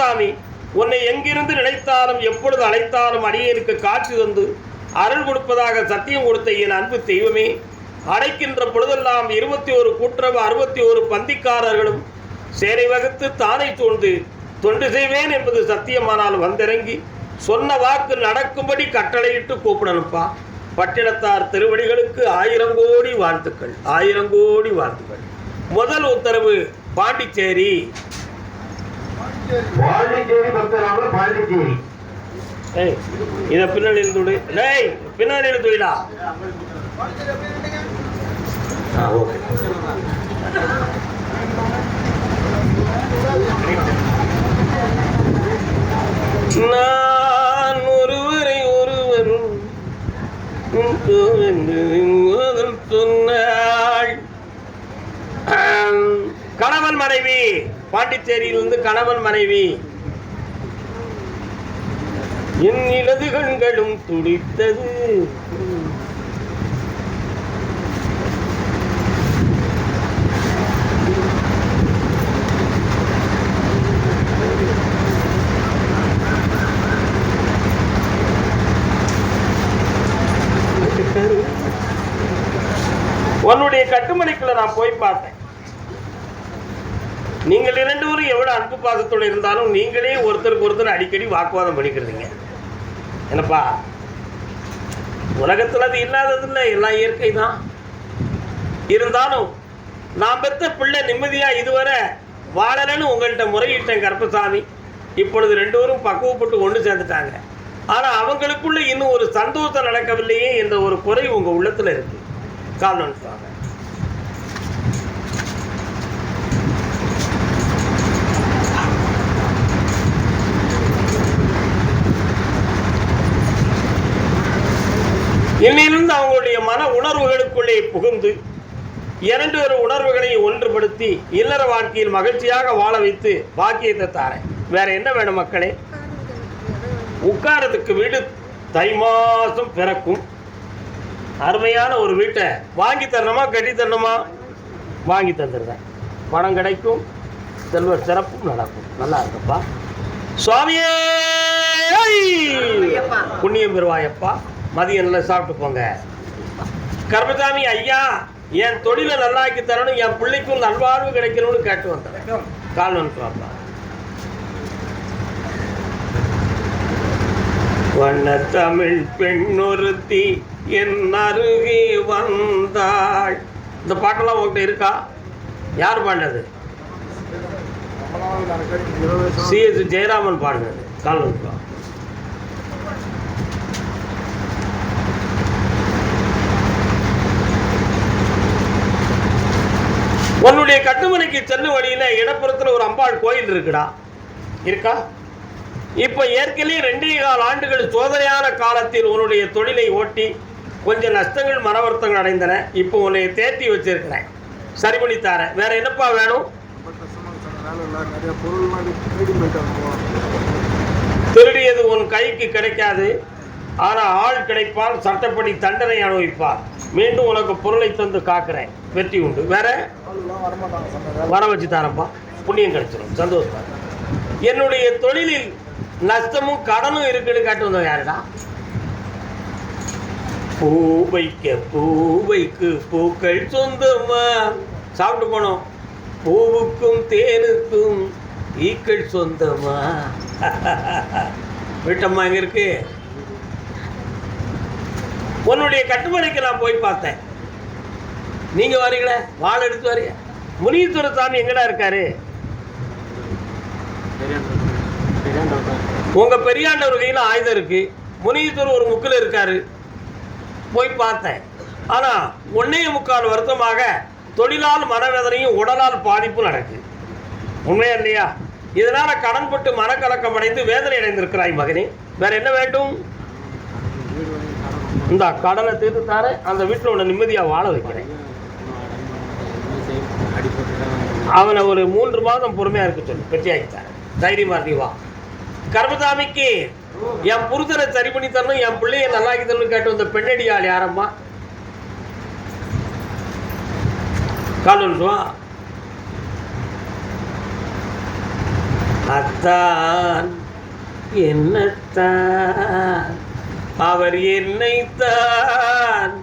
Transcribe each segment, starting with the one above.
கர்மசாமி, உன்னை எங்கிருந்து நினைத்தாலும் எப்பொழுது அழைத்தாலும் அடியேனுக்கு காட்சி தந்து அருள் கொடுப்பதாக சத்தியம் கொடுத்த என் அன்பு தெய்வமே, அடைக்கின்ற பொழுதெல்லாம் 21 கூட்டுறவு 61 பந்திக்காரர்களும் சேரை வகுத்து தானை தோன்று தொண்டு செய்வேன் என்பது சத்தியமானால் வந்திறங்கி சொன்ன வாக்கு நடக்கும்படி கட்டளையிட்டு கூப்பிடணும்ப்பா. பட்டினத்தார் திருவடிகளுக்கு 1000 கோடி வாழ்த்துக்கள், 1000 கோடி வாழ்த்துக்கள். முதல் உத்தரவு பாண்டிச்சேரி. இதை பின்னணியில் துடி, பின்னணியில் துயிடா. நான் ஒருவரை ஒருவரும் சொன்னாள். கணவன் மனைவி, பாண்டிச்சேரியிலிருந்து கணவன் மனைவி. என் இடது கண்களும் துடித்தது. உன்னுடைய கட்டுமனைக்குள்ள நான் போய் பார்த்தேன். நீங்கள் 2 பேரும் எவ்வளவு அன்பு பாசத்தோடு இருந்தாலும் நீங்களே ஒருத்தருக்கு ஒருத்தர் அடிக்கடி வாக்குவாதம் பண்ணிக்கிறீங்க. என்னப்பா, உலகத்தில் அது இல்லாததில்லை, எல்லாம் இயற்கை தான். இருந்தாலும் நான் பெற்ற பிள்ளை நிம்மதியா இதுவரை வாழலன்னு உங்கள்கிட்ட முறையிட்டேன் கருப்பசாமி. இப்பொழுது 2 பேரும் பக்குவப்பட்டு ஒன்று சேர்ந்துட்டாங்க. ஆனால் அவங்களுக்குள்ள இன்னும் ஒரு சந்தோஷம் நடக்கவில்லையே என்ற ஒரு குறை உங்க உள்ளத்துல இருக்கு. காரணம் இன்னிலிருந்து அவங்களுடைய மன உணர்வுகளுக்குள்ளே புகுந்து 2 உணர்வுகளையும் ஒன்றுபடுத்தி இல்லற வாழ்க்கையில் மகிழ்ச்சியாக வாழ வைத்து பாக்கியத்தை தாரேன். வேற என்ன வேணும் மக்களே? உட்காரத்துக்கு வீடு தை மாசம் பிறக்கும். அருமையான ஒரு வீட்டை வாங்கி தரணுமா கட்டி தரணுமா? வாங்கி தந்துடுறேன். பணம் கிடைக்கும், செல்வ சிறப்பும் நடக்கும். நல்லா இருக்கப்பா. சுவாமியே புண்ணியம் பெறுவாயப்பா. மதியம் நல்லா சாப்பிட்டு போங்க. கர்மசாமி ஐயா, என் தொழிலை நல்லாக்கி தரணும், என் பிள்ளைக்கும் நல்வாழ்வு கிடைக்கணும்னு கேட்டு வந்தேன். கால் வந்து வண்ண தமிழ் பெண்ணொருத்தி என் அருகே வந்தாள். இந்த பாட்டெல்லாம் உங்கள்கிட்ட இருக்கா? யார் பாடினது? CS ஜெயராமன் பாடினது. கால் வந்து உன்னுடைய கட்டுமனைக்கு செல்லும் வழியில இடப்புறத்துல ஒரு அம்பாள் கோயில் இருக்குடா. இருக்கா? இப்ப ஏற்கனவே 2.25 ஆண்டுகள் சோதனையான காலத்தில் உன்னுடைய தொழிலை ஓட்டி கொஞ்சம் நஷ்டங்கள் மனவர்த்தங்கள் அடைந்தன. இப்போ உன்னை தேர்த்தி வச்சிருக்கிறேன், சரி பண்ணி தரேன். வேற என்னப்பா வேணும்? திருடியது உன் கைக்கு கிடைக்காது, ஆனா ஆள் கிடைப்பால், சட்டப்படி தண்டனை அனுபவிப்பார். மீண்டும் உனக்கு பொருளை தந்து காக்கிறேன், வெற்றி உண்டு. வேற வர வச்சு தரப்பா, புண்ணியம் கிடைச்சிடும், சந்தோஷமா. என்னுடைய தொழிலில் நஷ்டமும் கடனும் இருக்குன்னு காட்டு வந்தோம். யாருடா? பூவைக்கு பூக்கள் சொந்தமா. சாப்பிட்டு போனோம். பூவுக்கும் தேனுக்கும் ஈக்கள் சொந்தமா. வீட்டம்மா எங்க இருக்கு? உன்னுடைய கட்டுமனைக்கு நான் போய் பார்த்தேன். நீங்க வரீங்களே, வாழை எடுத்து வரீங்க. முனீஸ்வர சாமி எங்கடா இருக்காரு? உங்க பெரியாண்டவர் கையில் ஆயுதம் இருக்கு. முனீஸ்வரர் ஒரு முக்கில் இருக்காரு. போய் பார்த்தேன். ஆனா 1.25 வருஷமாக தொழிலால் மனவேதனையும் உடலால் பாதிப்பும் நடக்கு. உண்மையா இல்லையா? இதனால கடன்பட்டு மனக்கலக்கம் அடைந்து வேதனை அடைந்திருக்கிறாய் மகனே. வேற என்ன வேண்டும்? இந்த கடனை தீர்த்து தார அந்த வீட்டில் உன்னை நிம்மதியா வாழ வைக்கிறேன். அவனை ஒரு 3 மாதம் பொறுமையா இருக்க சொல்லு, வெற்றியாகித்தார். தைரியமா நீ வா. கர்மசாமிக்கு என் புருஷனை சரி பண்ணி தரணும், என் பிள்ளைய நல்லாக்கி தரணும் கேட்டு வந்த பெண்ணடியாள் யாரம்மா? கால் வா. அத்தான் என்னத்தான் அவர் என்னைத்தான்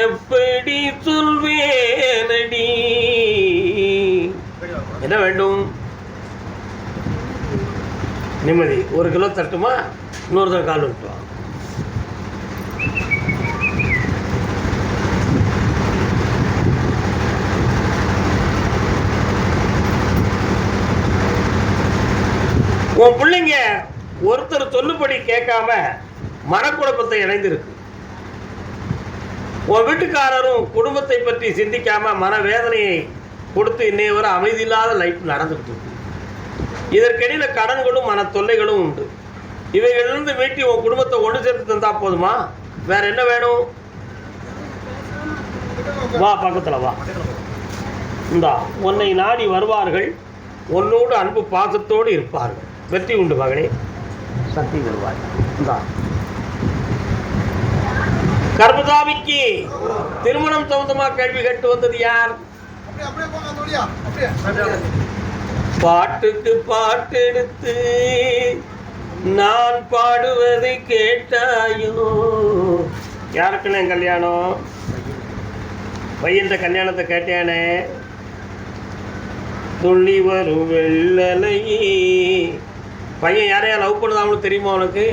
எப்படி சொல்வேனடி. என்ன வேண்டும்? நிம்மதி. 1 கிலோ தட்டுமா? இன்னொருத்தர் கால் விட்டுவான். உன் பிள்ளைங்க ஒருத்தர் சொல்லுபடி கேட்காம மனக்குழப்பத்தை இணைந்திருக்கு. உன் வீட்டுக்காரரும் குடும்பத்தை பற்றி சிந்திக்காம மனவேதனையை கொடுத்து இன்னைய வரை அமைதியில்லாத லைஃப் நடந்துட்டு இருக்கு. இதற்கிடையில் கடன்களும் மன தொல்லைகளும் உண்டு. இவைகளிலிருந்து மீட்டி உன் குடும்பத்தை ஒன்று சேர்த்து தந்தா போதுமா? வேற என்ன வேணும்? வா, பக்கத்தில் வா. இந்தா, உன்னை நாடி வருவார்கள், உன்னோடு அன்பு பாசத்தோடு இருப்பார்கள். வெற்றி உண்டு மகளே, சக்தி வருவாய். இந்தா, கர்மசாமிக்கு திருமணம் சம்பந்தமா கேள்வி கேட்டு வந்தது யார்? பாட்டுக்கு பாட்டு எடுத்து நான் பாடுவதை கேட்டாயோ. யாருக்குன்னு என் கல்யாணம்? பையன் கல்யாணத்தை கேட்டானே. துள்ளி வரும் வெள்ளலையே. பையன் யாரையா லவ் பண்ணதாமனு தெரியுமா உனக்கு?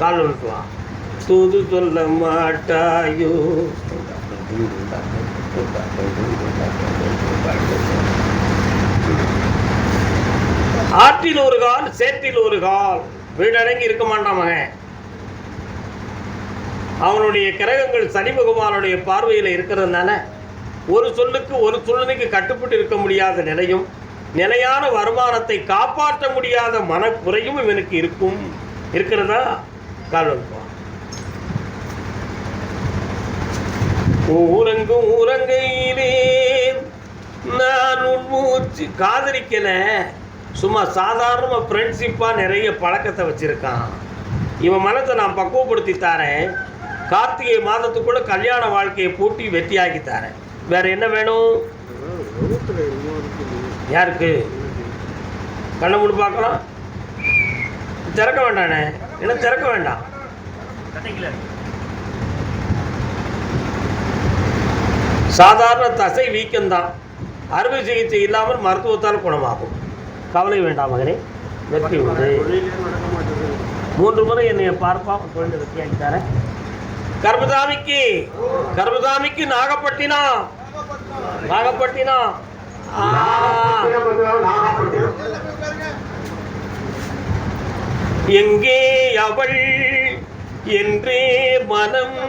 கால் விட்டுவான். தூது சொல்ல மாட்டாயோ. ஆற்றில் ஒரு கால், சேற்றில் ஒரு கால். வீடடங்கி இருக்க மாட்டான் மகன். அவனுடைய கிரகங்கள் சனி பகவானுடைய பார்வையில் இருக்கிறதுனால ஒரு சொல்லுக்கு ஒரு சூழ்நிலைக்கு கட்டுப்பட்டு இருக்க முடியாத நிலையும், நிலையான வருமானத்தை காப்பாற்ற முடியாத மனக்குறையும் இவனுக்கு இருக்கிறதா? கால் வைப்பான். ஊரங்கும் ஊரங்கையிலே நான் உன் மூச்சு. காதலிக்கல, சும்மா சாதாரண ஃப்ரெண்ட்ஷிப்பா நிறைய பழக்கத்தை வச்சிருக்கான். இவன் மனத்தை நான் பக்குவப்படுத்தி தாரேன். கார்த்திகை மாதத்துக்குள்ள கல்யாண வாழ்க்கையை பூட்டி வெற்றியாக்கி தாரேன். வேற என்ன வேணும்? யாருக்கு? கண்ணை மூடி பார்க்கலாம். திறக்க வேண்டானே. என்ன திறக்க வேண்டாம்? சாதாரண தசை வீக்கம்தான். அறுவை சிகிச்சை இல்லாமல் மருத்துவத்தால் குணமாகும். கவலை வேண்டாம் மகனே, வெற்றி உண்டு. 3 முறை என்னைய பார்ப்பா, குழந்தை வெற்றியாக்கி தரேன். கர்மசாமிக்கு நாகப்பட்டினம். எங்கே அவள் என்றே மனம்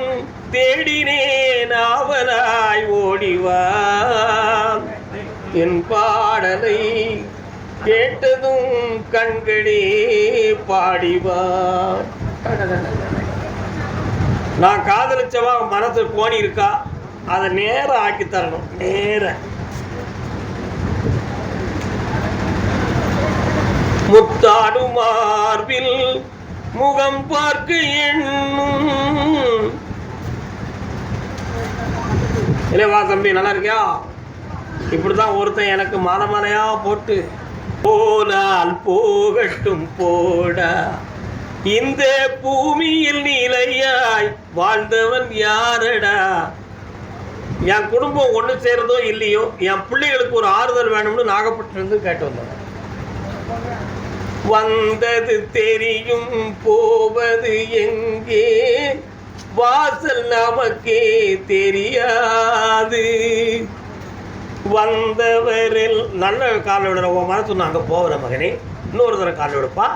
தேடினேன், ஆவலாய் ஓடிவா. என் பாடலை கேட்டதும் கண்களே பாடிவா. நான் காதலிச்சவா மனசு கோணி இருக்கா, அதை நேரம் ஆக்கி தரணும். நேர முத்தாடு மார்பில் முகம் பார்க்க எண்ணும். இல்லவா தம்பி, நல்லா இருக்கியா? இப்படிதான் ஒருத்தன் எனக்கு மாலை மாலையா போட்டு போனால் போகட்டும் போடா, இந்த பூமியில் நிலையாய் வாழ்ந்தவன் யாரடா. என் குடும்பம் ஒன்று சேருதோ இல்லையோ, என் பிள்ளைகளுக்கு ஒரு ஆறுதல் வேணும்னு நாகப்பட்டினத்து கேட்டு வந்தவன். வந்தது தெரியும், போவது எங்கே, வாசல் நமக்கே தெரியாது. வந்தவரில் நல்ல கால விடுற மனசு நாங்க போகிற மகனே, இன்னொரு தடவை கால விடுப்பா.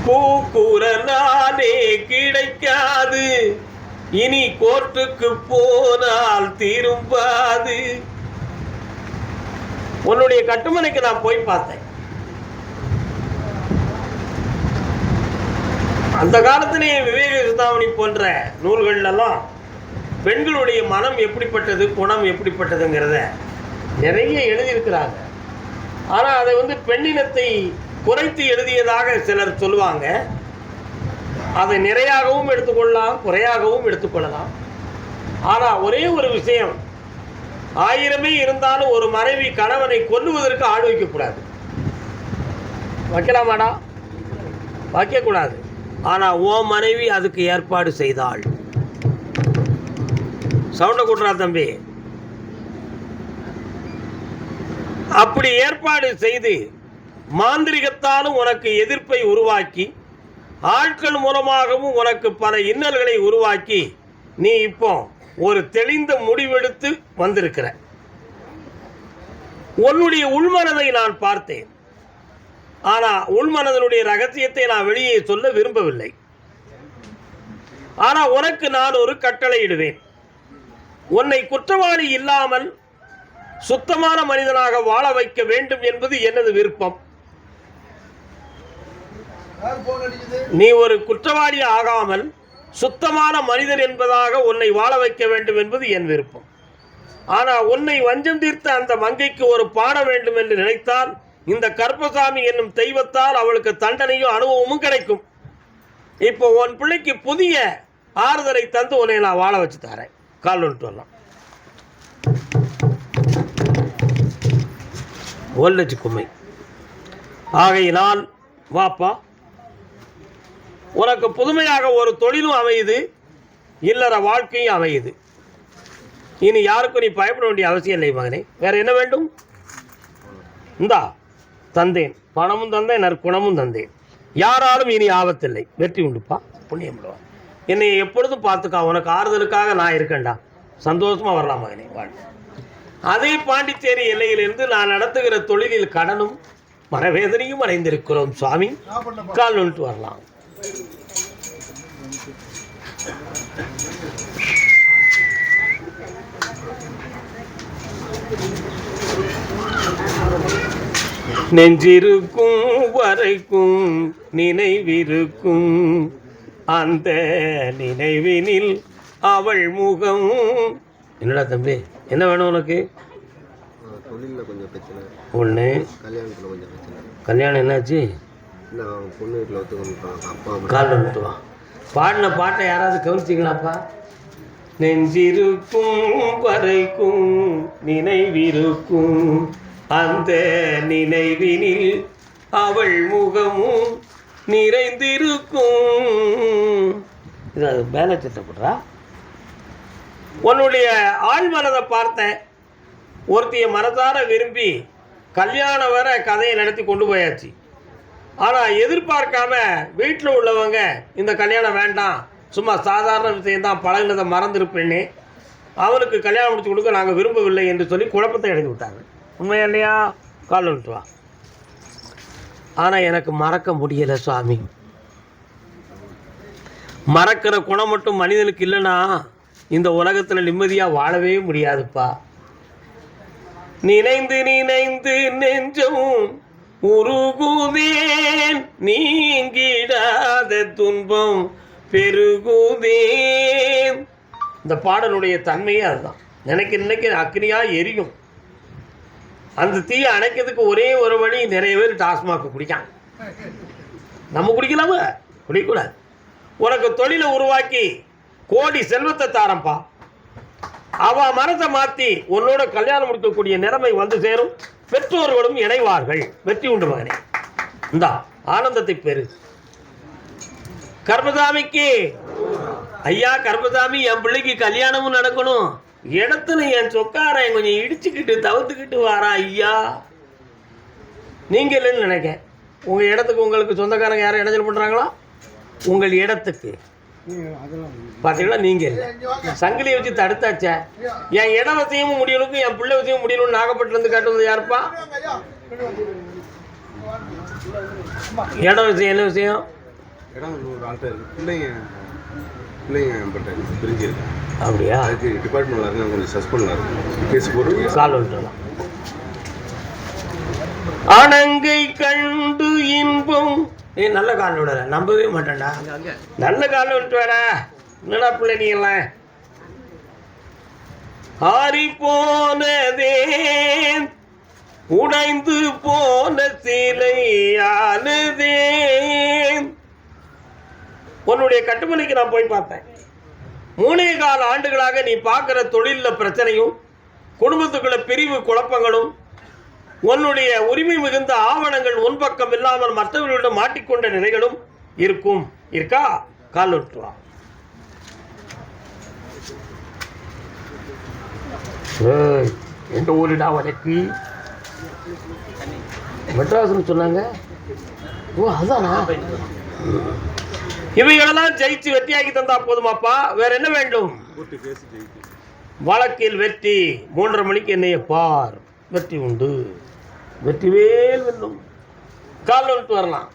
கூக்குரலாலே கிடைக்காது, இனி கோர்ட்டுக்கு போனால் திரும்பாது. உன்னுடைய கட்டுமனைக்கு நான் போய் பார்த்தேன். அந்த காலத்திலே விவேக சிந்தாமணி போன்ற நூல்கள்லாம் பெண்களுடைய மனம் எப்படிப்பட்டது, குணம் எப்படிப்பட்டதுங்கிறத நிறைய எழுதியிருக்கிறாங்க. ஆனால் அதை பெண்ணினத்தை குறைத்து எழுதியதாக சிலர் சொல்லுவாங்க. அதை நிறையாகவும் எடுத்துக்கொள்ளலாம், குறையாகவும் எடுத்துக்கொள்ளலாம். ஆனால் ஒரே ஒரு விஷயம், 1000 இருந்தாலும் ஒரு மனைவி கணவனை கொல்லுவதற்கு ஆள் வைக்கக்கூடாது. வைக்கலாமாடா? வைக்கக்கூடாது. ஆனால் ஓ மனைவி அதுக்கு ஏற்பாடு செய்தாள். சவுண்டை கூட்டுறா தம்பி. அப்படி ஏற்பாடு செய்து மாந்திரிகத்தாலும் உனக்கு எதிர்ப்பை உருவாக்கி ஆட்கள் மூலமாகவும் உனக்கு பல இன்னல்களை உருவாக்கி நீ இப்போ ஒரு தெளிந்த முடிவெடுத்து வந்திருக்கிற. உன்னுடைய உள்மனதை நான் பார்த்தேன். ஆனால் உள்மனதனுடைய ரகசியத்தை நான் வெளியே சொல்ல விரும்பவில்லை. ஆனால் உனக்கு நான் ஒரு கட்டளை இடுவேன். உன்னை குற்றவாளி இல்லாமல் சுத்தமான மனிதனாக வாழ வைக்க வேண்டும் என்பது எனது விருப்பம். நீ ஒரு குற்றவாளி ஆகாமல் சுத்தமான மனிதன் என்பதாக உன்னை வாழ வைக்க வேண்டும் என்பது என் விருப்பம். ஆனால் உன்னை வஞ்சம் தீர்த்த அந்த மங்கைக்கு ஒரு பாட வேண்டும் என்று நினைத்தால் இந்த கருப்பசாமி என்னும் தெய்வத்தால் அவளுக்கு தண்டனையும் அனுபவமும் கிடைக்கும். இப்போ உன் பிள்ளைக்கு புதிய ஆறுதலை தந்து உன்னை நான் வாழ வச்சு தரேன். கால் வந்துட்டு வரலாம். 1 லட்சம் கும்மை. ஆகையினால் வாப்பா, உனக்கு புதுமையாக ஒரு தொழிலும் அமையுது, இல்லற வாழ்க்கையும் அமையுது. இனி யாருக்கும் நீ பயப்பட வேண்டிய அவசியம் இல்லை மகனே. வேற என்ன வேண்டும்? இந்தா தந்தேன், பணமும் தந்தேன், நற்குணமும் தந்தேன். யாராலும் இனி ஆபத்தில்லை. வெற்றி உண்டுப்பா, புண்ணியம் பண்ணுவா. என்னை எப்பொழுதும் பார்த்துக்கா. உனக்கு ஆறுதலுக்காக நான் இருக்கேன்டா. சந்தோஷமா வரலாம் மகனே, வாழ். அதே பாண்டிச்சேரி எல்லையிலிருந்து நான் நடத்துகிற தொழிலில் கடனும் மனவேதனையும் அடைந்திருக்கிறோம் சுவாமி. கால் வந்துட்டு வரலாம். நெஞ்சிருக்கும் வரைக்கும் நினைவிருக்கும், அந்த நினைவினில் அவள் முகம். என்னடா தம்பி, என்ன வேணும் உனக்கு? தொழிலில் கொஞ்சம் பிரச்சனை ஒன்று, கல்யாணத்தில் கொஞ்சம் பிரச்சனை. கல்யாணம் என்னாச்சு? பொண்ணு வீட்டில் ஒத்துக்கணும். அப்பா கால் வந்துட்டு வா. பாடின பாட்டை யாராவது கவனிச்சிங்களாப்பா? நெஞ்சிருக்கும் வரைக்கும் நினைவிருக்கும், அந்த நினைவினில் அவள் முகமும் நிறைந்திருக்கும். இது மேலே திட்டப்படுறா. உன்னுடைய ஆழ்மனதை பார்த்தேன். ஒருத்திய மனதார விரும்பி கல்யாணம் வர கதையை நடத்தி கொண்டு போயாச்சு. ஆனால் எதிர்பார்க்காம வீட்டில் உள்ளவங்க இந்த கல்யாணம் வேண்டாம், சும்மா சாதாரண விஷயம்தான், பழகினதை மறந்துருப்பேன்னு அவனுக்கு கல்யாணம் முடிச்சு கொடுக்க நாங்கள் விரும்பவில்லை என்று சொல்லி குழப்பத்தை எழுதி விட்டாங்க. உண்மையா இல்லையா? கால் வந்துட்டு வா. ஆனால் எனக்கு மறக்க முடியலை சுவாமி. மறக்கிற குணம் மட்டும் மனிதனுக்கு இல்லைன்னா இந்த உலகத்தில் நிம்மதியாக வாழவே முடியாதுப்பா. நினைந்து நினைந்து நெஞ்சம் உருகுதேன், நீங்கிடாத துன்பம் பெருகுதேன். இந்த பாடலுடைய தன்மையே அதுதான். நினைக்க அக்னியாக எரியும். அந்த தீயை அணைக்கிறதுக்கு ஒரே ஒரு வழி, நிறைய பேர் டாஸ்மாக் குடிக்காங்க. நம்ம குடிக்கலாமா? குடிக்கக்கூடாது. உனக்கு தொழிலை உருவாக்கி கோடி செல்வத்தை தாரம்பா. அவ மனத்தை மாற்றி உன்னோட கல்யாணம் முடிக்கக்கூடிய நிலைமை வந்து சேரும். பெற்றோர்களும் இணைவார்கள். வெற்றி உண்டு மகனே. இந்தா ஆனந்தத்தை பெரு. கர்மசாமிக்கு ஐயா, கர்மசாமி, என் பிள்ளைக்கு கல்யாணமும் நடக்கணும். இடத்துல என் சொக்காரன் கொஞ்சம் இடிச்சுக்கிட்டு தவிர்த்துக்கிட்டு வாரா ஐயா. நீங்கள் இல்லைன்னு நினைக்க. உங்கள் இடத்துக்கு உங்களுக்கு சொந்தக்காரங்க யாரும் இடைஞ்சல் பண்ணுறாங்களா? உங்கள் இடத்துக்கு பார்த்தீங்களா? நீங்கள் இல்லை, சங்கிலியை வச்சு தடுத்தாச்சே. என் இட வசதியும் முடியலுக்கும் என் பிள்ளை வசதியும் முடியணும்னு நாகப்பட்டிலேருந்து காட்டு வந்தது யாருப்பா? இட விஷயம் என்ன விஷயம்? அப்படியா? அணங்கை கண்டு இன்பம். நல்ல காலில் விடல, நம்பவே மாட்டேன்டா. நல்ல காலில் விட்டு வேடா. என்னடா பிள்ளை நீ எல்லாம் ஆறி போனதேன், உடைந்து போன சிலையானதேன். உன்னுடைய கட்டுமனைக்கு நான் போய் பார்த்தேன். 3.25 ஆண்டுகளாக நீ பார்க்குற தொழிலில் பிரச்சனையும் குடும்பத்துக்குள்ள பிரிவு குழப்பங்களும் உன்னுடைய உரிமை மிகுந்த ஆவணங்கள் உன் பக்கம் இல்லாமல் மற்றவர்களிடம் மாட்டிக்கொண்ட நிலைகளும் இருக்கும். இருக்கா? கால் விட்டுவா. எந்த ஊருடா உனக்கு? மெட்ராஸ்னு சொன்னாங்க. ஓ அதானா? இவைகளெல்லாம் ஜெயிச்சு வெற்றியாக்கி தந்தா போதுமாப்பா, வேற என்ன வேண்டும்? வழக்கில் வெற்றி. 3:30 மணிக்கு என்னைய பார், வெற்றி உண்டு. வெற்றிவேல் வெல்லும். கால் விட்டு வரலாம்.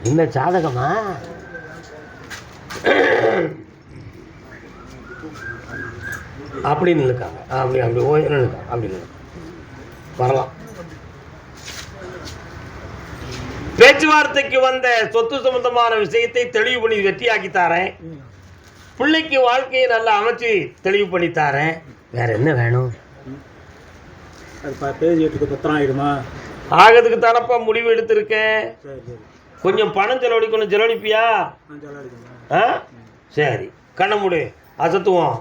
என்ன சாதகமா? அப்படின்னு இருக்காங்க. அப்படி அப்படி ஓய்வு அப்படி வரலாம். பேச்சுவார்த்தைக்கு வந்த சொத்து சம்பந்தமான விஷயத்தை தெளிவு பண்ணி வெற்றியாக்கி தாரேன். பிள்ளைக்கு வாழ்க்கையை நல்லா அமைச்சு தெளிவு பண்ணி தாரேன். வேற என்ன வேணும்? ஆகிறதுக்கு தானப்பா முடிவு எடுத்திருக்கேன். கொஞ்சம் பணம் செலவழிக்கணும். செலவழிப்பியா? ஆ சரி, கண்ணை மூடு. அசத்துவோம்.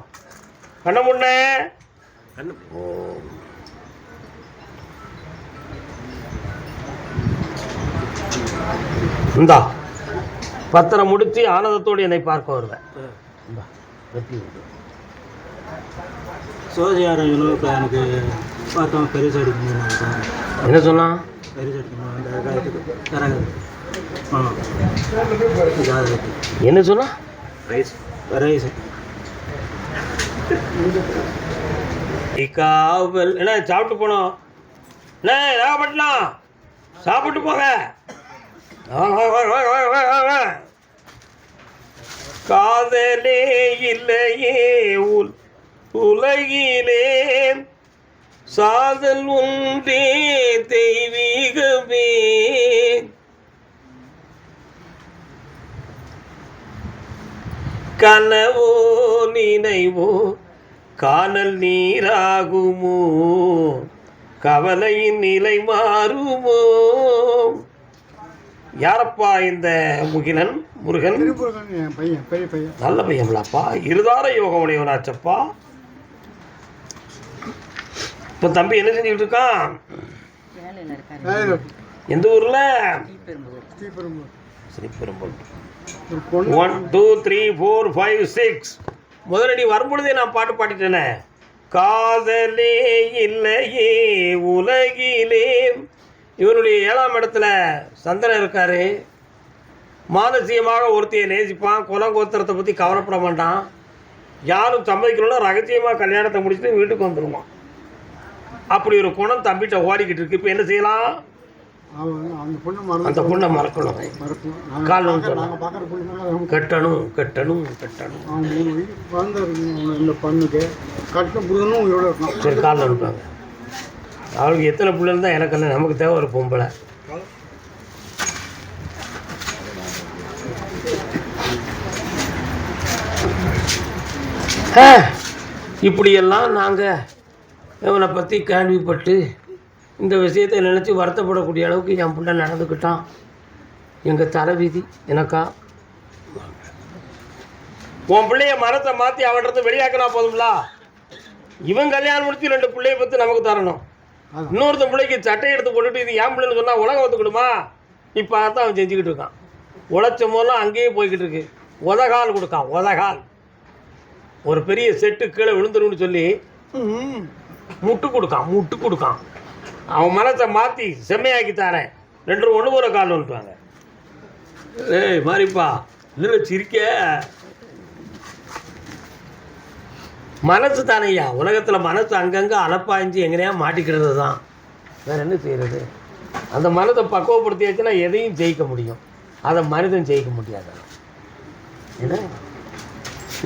கண்ணை முன்ன இந்தா பத்திரம் முடித்து ஆனந்தத்தோடு என்னை பார்க்க வருவேன். எனக்கு பார்த்தோம் பெருசு அடிக்கணும். என்ன சொன்னா? பெருசு அடிக்கணும். என்ன சொன்னா? காவல் என்ன சாப்பிட்டு போனோம். என்ன நாகப்பட்டினம் சாப்பிட்டு போங்க. காதலே இல்லையே உலகிலே, சாதல் ஒன்றே தெய்வீகமே. கனவோ நினைவோ காணல் நீராகுமோ, கவலையின் நிலை மாறுமோ. யாரப்பா இந்த முகிலன்? முருகன் நல்ல பையன்லாப்பா, இருதார யோகம் உடையவனாச்சப்பா. இப்போ தம்பி என்ன செஞ்சுக்கிட்டு இருக்கான்? எந்த ஊர்ல? ஸ்ரீபெரும்புதூர். 1 2 3 4 5 6. முதல்ல நீ வரும்பொழுதே நான் பாட்டு பாடிட்டேனே. காதலே இல்லையே உலகிலே. இவனுடைய 7ஆம் இடத்துல சந்திரன் இருக்காரு. மானசீகமாக ஒருத்தையை நேசிப்பான். குலங்கோத்திரத்தை பற்றி கவலைப்பட மாட்டான். யாரும் சம்மதிக்கணும்னா ரகசியமாக கல்யாணத்தை முடிச்சுட்டு வீட்டுக்கு வந்துடுவான். அப்படி ஒரு குணம் தம்பிட்ட ஓடிக்கிட்டு இருக்கு. இப்போ என்ன செய்யலாம்? அந்த பொண்ணை மறக்கணும். கால் கட்டணும் கட்டணும் கட்டணும். சரி, கால் அனுப்பாங்க. அவளுக்கு எத்தனை பிள்ளை இருந்தால் எனக்கு என்ன? நமக்கு தேவை ஒரு பொம்பளை. இப்படியெல்லாம் நாங்கள் இவனை பற்றி கேள்விப்பட்டு இந்த விஷயத்தை நினச்சி வருத்தப்படக்கூடிய அளவுக்கு என் பிள்ளை நடந்துக்கிட்டான். எங்கள் தலைவிதி. எனக்கா உன் பிள்ளைய மரத்தை மாற்றி அவன்கிட்ட வெளியாக்கினா போதும்ல. இவன் கல்யாணம் முடிச்சு 2 பிள்ளைய பற்றி நமக்கு தரணும். இன்னொருத்த பிள்ளைக்கு சட்டை எடுத்து போட்டுட்டு இது ஏன் பிள்ளைன்னு சொன்னால் உலகம் ஒத்துக்கிடுமா? இப்போ அதான் அவன் செஞ்சுக்கிட்டு இருக்கான். உழைச்ச போதெல்லாம் அங்கேயே போய்கிட்டு இருக்கு. உதகால் கொடுக்கான். உதகால் ஒரு பெரிய செட்டு கீழே விழுந்துருன்னு சொல்லி முட்டு கொடுக்கான். அவன் மனத்தை மாற்றி செம்மையாக்கி தாரேன். 2 ஒன்று போகிற கால் வந்துட்டுவாங்க. ஏய் மாறிப்பா, இல்லை சிரிக்க மனசு தானையா. உலகத்தில் மனசு அங்கங்கே அலப்பாய்ஞ்சி எங்கனையா மாட்டிக்கிறது தான். வேறு என்ன செய்கிறது? அந்த மனதை பக்குவப்படுத்தியாச்சுன்னா எதையும் ஜெயிக்க முடியும். அதை மனிதன் ஜெயிக்க முடியாது. என்ன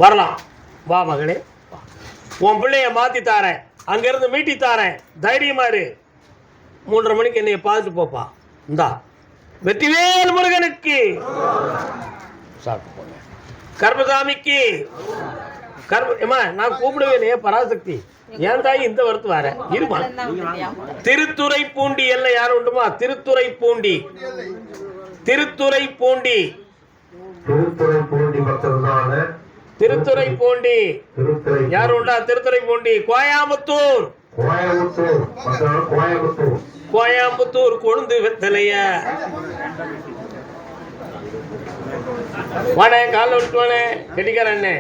வரலாம்? வா மகளே, உன் பிள்ளைய மாற்றி தாரேன். அங்கேருந்து மீட்டி தாரேன். தைரியமா இரு. 3:30 மணிக்கு என்னைய பார்த்துட்டு போப்பா. இந்தா வெற்றிவேல் முருகனுக்கு சாப்பிட்டு போங்க. கர்மசாமிக்கு ஏமா நான் கூப்பிடுவேனே பராசக்தி. ஏன் தாய் இந்த வருத்து வர இருமா. திருத்துறைப்பூண்டி எல்லை யாரும் உண்டுமா? திருத்துறைப்பூண்டி பக்கத்தான திருத்துறைப்பூண்டி. யார் உண்டா? திருத்துறைப்பூண்டி. கோயம்புத்தூர். கோயம்புத்தூர் கொழுந்து வெத்தலைய வானே கால விட்டு வானே கெட்டிக்காரண்ணே.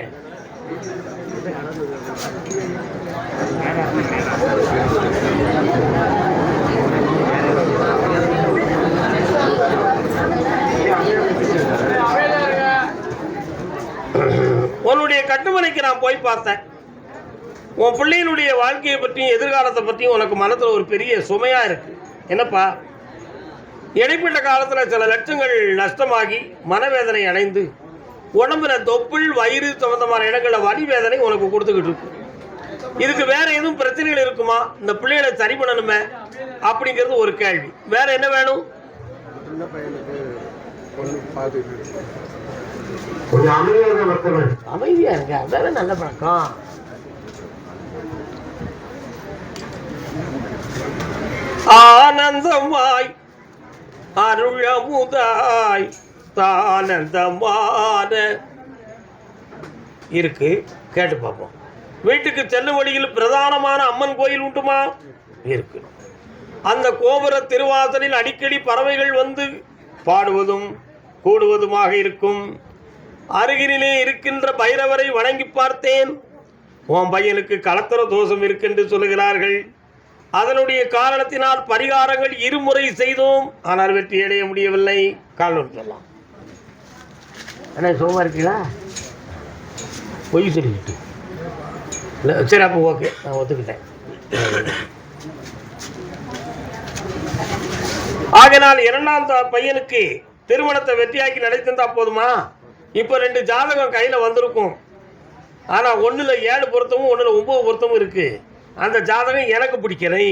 உன்னுடைய கட்டுமனைக்கு நான் போய் பார்த்தேன். உன் பிள்ளையினுடைய வாழ்க்கையை பற்றியும் எதிர்காலத்தை பற்றியும் உனக்கு மனத்தில் ஒரு பெரிய சுமையாக இருக்கு. என்னப்பா, இடைப்பட்ட காலத்தில் சில லட்சங்கள் நஷ்டமாகி மனவேதனை அடைந்து உடம்புல தொப்புள் வயிறு சம்பந்தமான இடங்களில் வலி வேதனை உனக்கு கொடுத்துக்கிட்டு இருக்கு. இதுக்கு வேற எதுவும் பிரச்சனைகள் இருக்குமா? இந்த பிள்ளைகளை சரி பண்ணணுமே அப்படிங்கிறது ஒரு கேள்வி. வேற என்ன வேணும்? அமைதியா இருங்க, அதான நல்ல பழக்கம். ஆனந்தமாய் அருளமுதாய் தானந்தமான இருக்கு, கேட்டு பார்ப்போம். வீட்டுக்கு செல்லும் வழியில் பிரதானமான அம்மன் கோயில் உண்டுமா? இருக்கு. அந்த கோபுர திருவாசலில் அடிக்கடி பறவைகள் வந்து பாடுவதும் கூடுவதுமாக இருக்கும். அருகிலே இருக்கின்ற பைரவரை வணங்கி பார்த்தேன். உன் பையனுக்கு கலத்தர தோஷம் இருக்கென்று சொல்லுகிறார்கள். அதனுடைய காரணத்தினால் பரிகாரங்கள் இருமுறை செய்தோம், ஆனால் வெற்றி அடைய முடியவில்லை. காலம் சொல்லலாம். அண்ணா சுகமாக இருக்கீங்களா? பொய் சொல்லிக்கிட்டு இல்லை, சரி அப்போ ஓகே, நான் ஒத்துக்கிட்டேன். ஆகினால் இரண்டாம் பையனுக்கு திருமணத்தை வெற்றியாக்கி நடத்திருந்தா போதுமா? இப்போ 2 ஜாதகம் கையில் வந்திருக்கும். ஆனால் 1ல் 7 பொருத்தமும் 1ல் 9 பொருத்தமும் இருக்கு. அந்த ஜாதகம் எனக்கு பிடிக்கலை.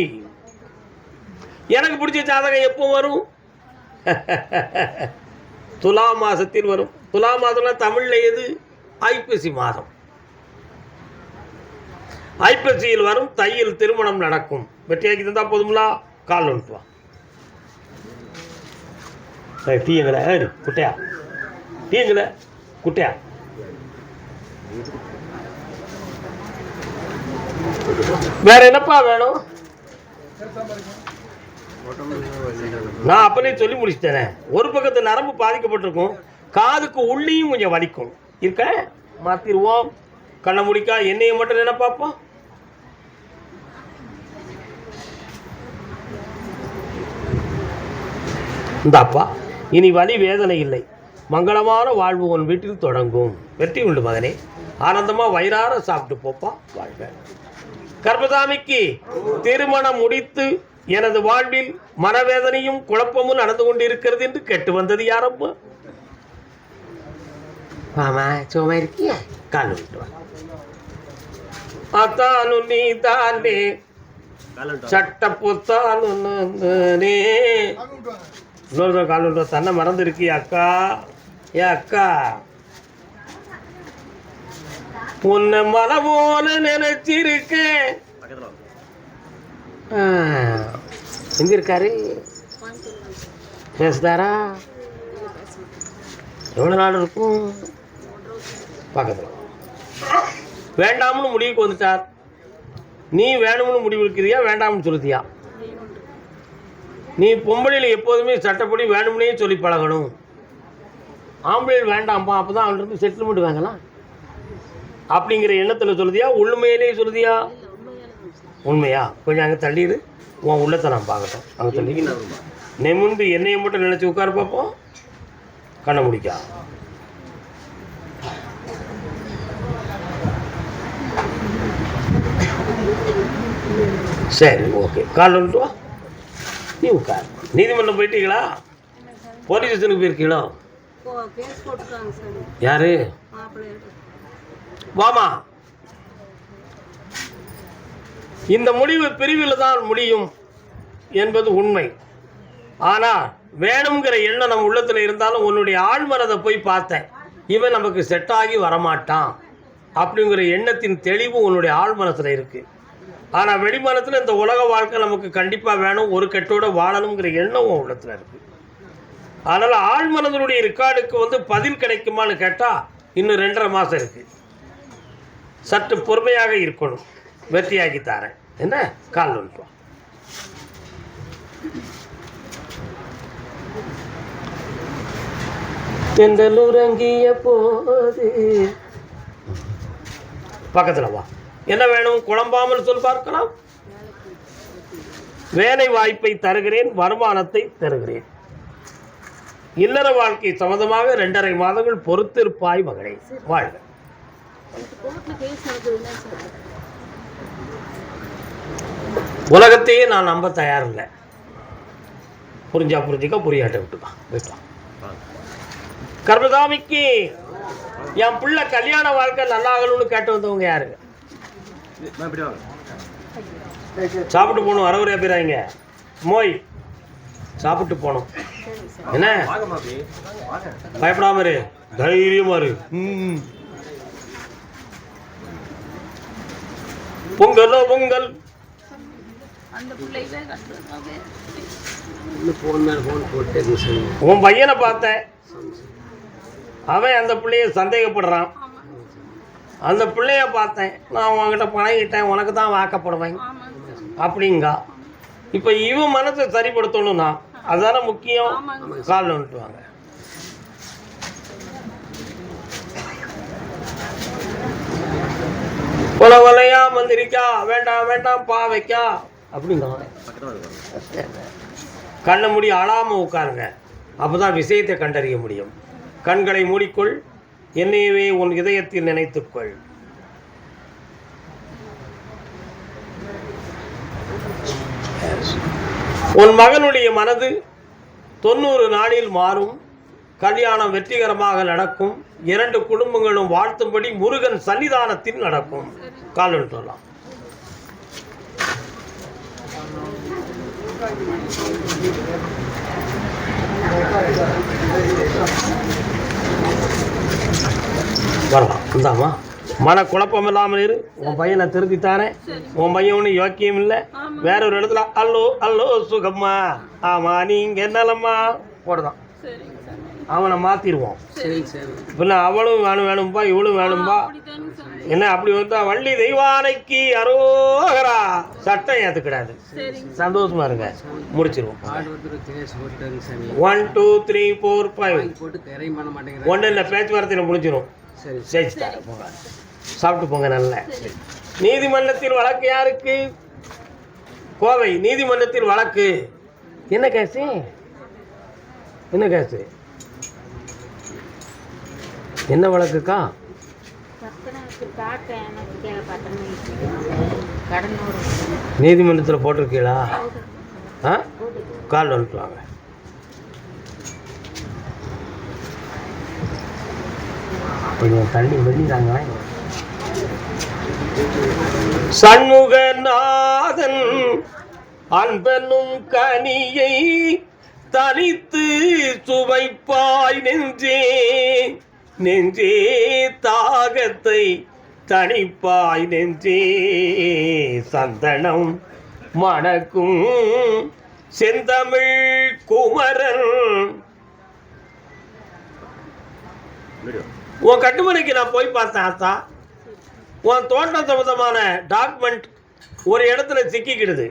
எனக்கு பிடிச்ச ஜாதகம் எப்போ வரும்? துலா மாசத்தில் வரும். துலா மாதம்னா தமிழில் எது? ஐப்பசி மாதம். ஐப்பசியில் வரும். தையில் திருமணம் நடக்கும். வெற்றியாக்கி தந்தா போதுங்களா? கால் ஒன்றுவா டீங்கள குட்டையா, டீங்கள குட்டையா. வேற என்னப்பா வேணும்? நான் அப்பனே சொல்லி முடிச்சிட்டேனே. ஒரு பக்கத்து நரம்பு பாதிக்கப்பட்டிருக்கும், காதுக்கு உள்ளேயும் கொஞ்சம் வலிக்கும். இருக்க மாத்திருவோம். கண்ணை முடிக்கா, என்னைய மட்டும் என்ன பார்ப்போம். இந்தாப்பா, இனி வலி வேதனை இல்லை. மங்களமான வாழ்வு உன் வீட்டில் தொடங்கும். வெற்றி உண்டு மகனே. ஆனந்தமாக வயிறார சாப்பிட்டு போப்பா, வாழ்க. கர்மசாமிக்கு திருமணம் முடித்து எனது வாழ்வில் மனவேதனையும் குழப்பமும் நடந்து கொண்டிருக்கிறது என்று கேட்டு வந்தது யாரப்பா? ஆமா, சும்மா இருக்கிய கால் விட்டு வா. அத்தானு நீ தானே சட்ட புத்தானு இன்னொரு கால் விட்டு தன்னை மறந்து இருக்கிய அக்கா. ஏ அக்கா, உன்னை மலை போல நினைச்சிருக்கேன். எங்க இருக்காரு? பேசுதாரா? எவ்வளோ நாள் இருக்கும்? பக்கத்தில். வேண்டாம்னு முடிவுக்கு வந்துட்டார். நீ வேணும்னு முடிவு இருக்கிறியா, வேண்டாம்னு சொல்லுதியா? நீ பொம்பளையில் எப்போதுமே சட்டப்படி வேணும்னே சொல்லி பழகணும். ஆம்பளையில் வேண்டாம்ப்பா, அப்போ தான் அவன்கிட்ட செட்டில்மெண்ட் வாங்கலாம் அப்படிங்கிற எண்ணத்தில் சொல்லுதியா, உண்மையிலே சொல்லுதியா? உண்மையா? கொஞ்சம் அங்கே தள்ளிடு, உன் உள்ளத்தை நான் பார்க்கட்டும். அங்கே தள்ளி நிமிந்து என்னையை மட்டும் நினச்சி உட்கார பார்ப்போம். கண்ணை முடிக்கா. சரி, ஓகே. கால் வந்துட்டு வா, நீ உட்கார். நீதிமன்றம் போயிட்டீங்களா? போலீஸ் ஸ்டேஷனுக்கு போயிருக்கீங்களோ? யாரு? வாமா. இந்த முடிவு பிரிவில் தான் முடியும் என்பது உண்மை. ஆனால் வேணுங்கிற எண்ணம் நம்ம உள்ளத்தில் இருந்தாலும் உன்னுடைய ஆழ்மனதை போய் பார்த்தேன், இவன் நமக்கு செட் ஆகி வரமாட்டான் அப்படிங்கிற எண்ணத்தின் தெளிவு உன்னுடைய ஆழ்மனத்தில் இருக்குது. ஆனால் வெளிமனத்தில் இந்த உலக வாழ்க்கை நமக்கு கண்டிப்பாக வேணும், ஒரு கெட்டோட வாழணுங்கிற எண்ணம் உன் உள்ளத்தில் இருக்குது. அதனால் ஆழ்மனதனுடைய ரெக்கார்டுக்கு பதில் கிடைக்குமான்னு கேட்டால் இன்னும் 2.5 மாதம் இருக்குது. சற்று பொறுமையாக இருக்கணும். வெற்றியாக்கி தாரேன். என்ன கால் ஒன்று தென்றலுறங்கிய போது பக்கத்தில் வா. என்ன வேணும்? குழம்பாமல் சொல் பார்க்கலாம். வேலை வாய்ப்பை தருகிறேன், வருமானத்தை தருகிறேன். இல்லற வாழ்க்கை சம்பந்தமாக 2.5 மாதங்கள் பொறுத்திருப்பாய் மகளே. வாழ்க. உலகத்தையே நான் நம்ப தயாரில்லை. புரிஞ்சா புரிஞ்சுக்க, புரியாட்ட விட்டுக்கலாம். கர்மசாமிக்கு என் பிள்ளை கல்யாண வாழ்க்கை நல்லா ஆகணும்னு கேட்டு வந்தவங்க யாருங்க? சாப்பிட்டு போகணும். அரவரையா பேராங்க மோய் சாப்பிட்டு போகணும். என்ன பயப்படாம இரு, தைரியமா இரு. பொங்கலோ பொங்கல். உன் பையனை பார்த்தேன், அவன் அந்த பிள்ளைய சந்தேகப்படுறான். அந்த பிள்ளைய பார்த்தேன், நான் உன்கிட்ட பழகிட்டேன், உனக்கு தான் வாக்கப்படுவேன் அப்படிங்கா. இப்போ இவன் மனசை சரிப்படுத்தணும்னா அதான முக்கியம். காலில் வந்துட்டு வாங்க. கொலையா மந்திரிக்கா, வேண்டாம் வேண்டாம் பாவைக்கா அப்படிங்க. கண்ணை மூடி அழாமல் உட்காருங்க. அப்போதான் விஷயத்தை கண்டறிய முடியும். கண்களை மூடிக்கொள். என்னையவே உன் இதயத்தில் நினைத்துக்கொள். உன் மகனுடைய மனது 90 நாளில் மாறும். கல்யாணம் வெற்றிகரமாக நடக்கும். 2 குடும்பங்களும் வாழ்த்தும்படி முருகன் சன்னிதானத்தில் நடக்கும். கால் சொல்லலாம். வரலாம். இந்தாமா, மன குழப்பம் இல்லாமல் இரு. உன் பையனை திருத்தித்தானே. உன் பையன் ஒன்றும் யோக்கியம் இல்லை. வேற ஒரு இடத்துல அல்லோ அல்லோ சுகம்மா, ஆமா நீங்க என்னலம்மா போடுதான். அவனை மாத்திடுவோம். பின்ன அவளும் வேணும்பா, இவளும் வேணும்பா. என்ன அப்படி வந்தா வள்ளி தெய்வானைக்கு அரோகரா சட்டம் ஏற்றுக்கிடாது. சந்தோஷமா இருங்க. முடிச்சிருவோம். 1 2 3 4 5 ஒன்றும் இல்லை, பேச்சுவார்த்தையில் முடிச்சிடும். சரி போங்க, சாப்பிட்டு போங்க. நல்ல நீதிமன்றத்தில் வழக்கு யாருக்கு? கோவை நீதிமன்றத்தில் வழக்கு. என்ன கேஸு? என்ன கேஸு? என்ன வழக்குக்கா? நீதிமன்றத்தில் போட்டிருக்கீங்களா? கால் வந்துட்டு வாங்க. கொஞ்சம் தள்ளி வெளியிடாங்க. சண்முகநாதன் அன்பனும் கனியை தனித்து சுவைப்பாய் நெஞ்சே, நெஞ்சே தாகத்தை தனிப்பாய் நெஞ்சே. சந்தனம் மணக்கும் செந்தமிழ் குமரன். உன் கட்டுமனைக்கு நான் போய் பார்த்தேன் ஆத்தா. உன் தோட்டம் சம்பந்தமான டாக்குமெண்ட் ஒரு இடத்துல சிக்கிக்கிடுது.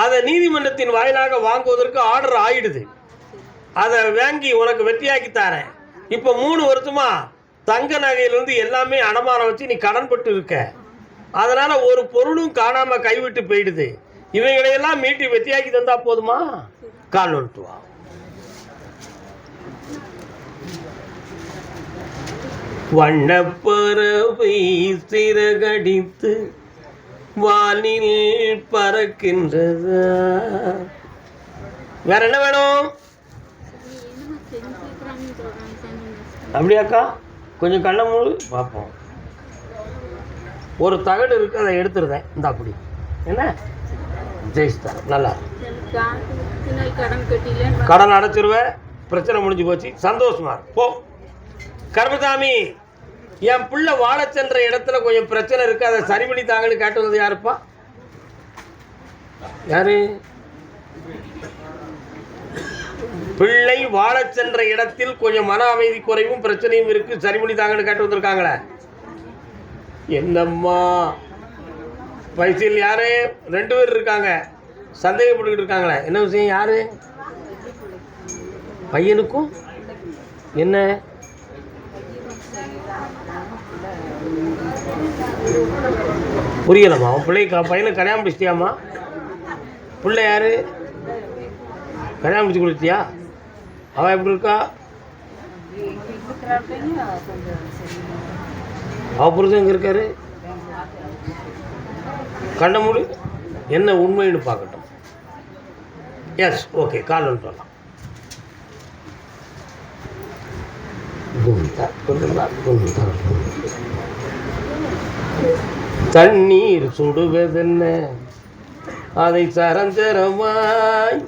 அதை நீதிமன்றத்தின் வாயிலாக வாங்குவதற்கு ஆர்டர் ஆயிடுது. அதை வாங்கி உனக்கு வெற்றியாக்கி தரேன். இப்போ 3 வருஷமா தங்க நகையிலிருந்து எல்லாமே அடமானம் வச்சு நீ கடன் பட்டு இருக்க. அதனால ஒரு பொருளும் காணாம கைவிட்டு போயிடுது. இவைகளையெல்லாம் மீட்டி வெற்றியாக்கி தந்தா போதுமா? கால் வந்துட்டு வா. வண்ணப்பறவை சிறகடித்து வானில் பறக்கின்றது. வேற என்ன வேணும்? அப்படியாக்கா? கொஞ்சம் கண்ணை மூடு பார்ப்போம். ஒரு தகடு இருக்கு, அதை எடுத்துருந்தேன். இந்த அப்படி என்ன ஜெயிச்சுதான். நல்லா கடன் அடைச்சிருவேன். பிரச்சனை முடிஞ்சு போச்சு. சந்தோஷமா போ. கர்மசாமி, என் பிள்ளை வாழ சென்ற இடத்துல கொஞ்சம் பிரச்சனை இருக்கு, அதை சரி பண்ணி தாங்கன்னு கேட்டு வந்தது யாருப்பா? யாரு? பிள்ளை வாழ சென்ற இடத்தில் கொஞ்சம் மன அமைதி குறைவும் பிரச்சனையும் இருக்கு, சரி பண்ணி தாங்கன்னு கேட்டு வந்திருக்காங்களே. என்னம்மா வயசில் யாரு 2 பேர் இருக்காங்க, சந்தேகப்பட்டுக்கிட்டு இருக்காங்களே, என்ன விஷயம்? யாரு? பையனுக்கும் என்ன? புரியலம்மா. அவன் பையனை கல்யாணம் முடிச்சிட்டியாம்மா? பிள்ளை யாரு? கல்யாணம் முடிச்சு கொடுத்தியா? அவன் எப்படி இருக்கா? அவ புருஷன் எங்கே இருக்காரு? கண்ட மூடு. என்ன உண்மைன்னு பார்க்கட்டும். எஸ், ஓகே, கால் ஒன்று வரலாம். தண்ணீர் சுடுவதென்ன, அதை சரஞ்சரமாய்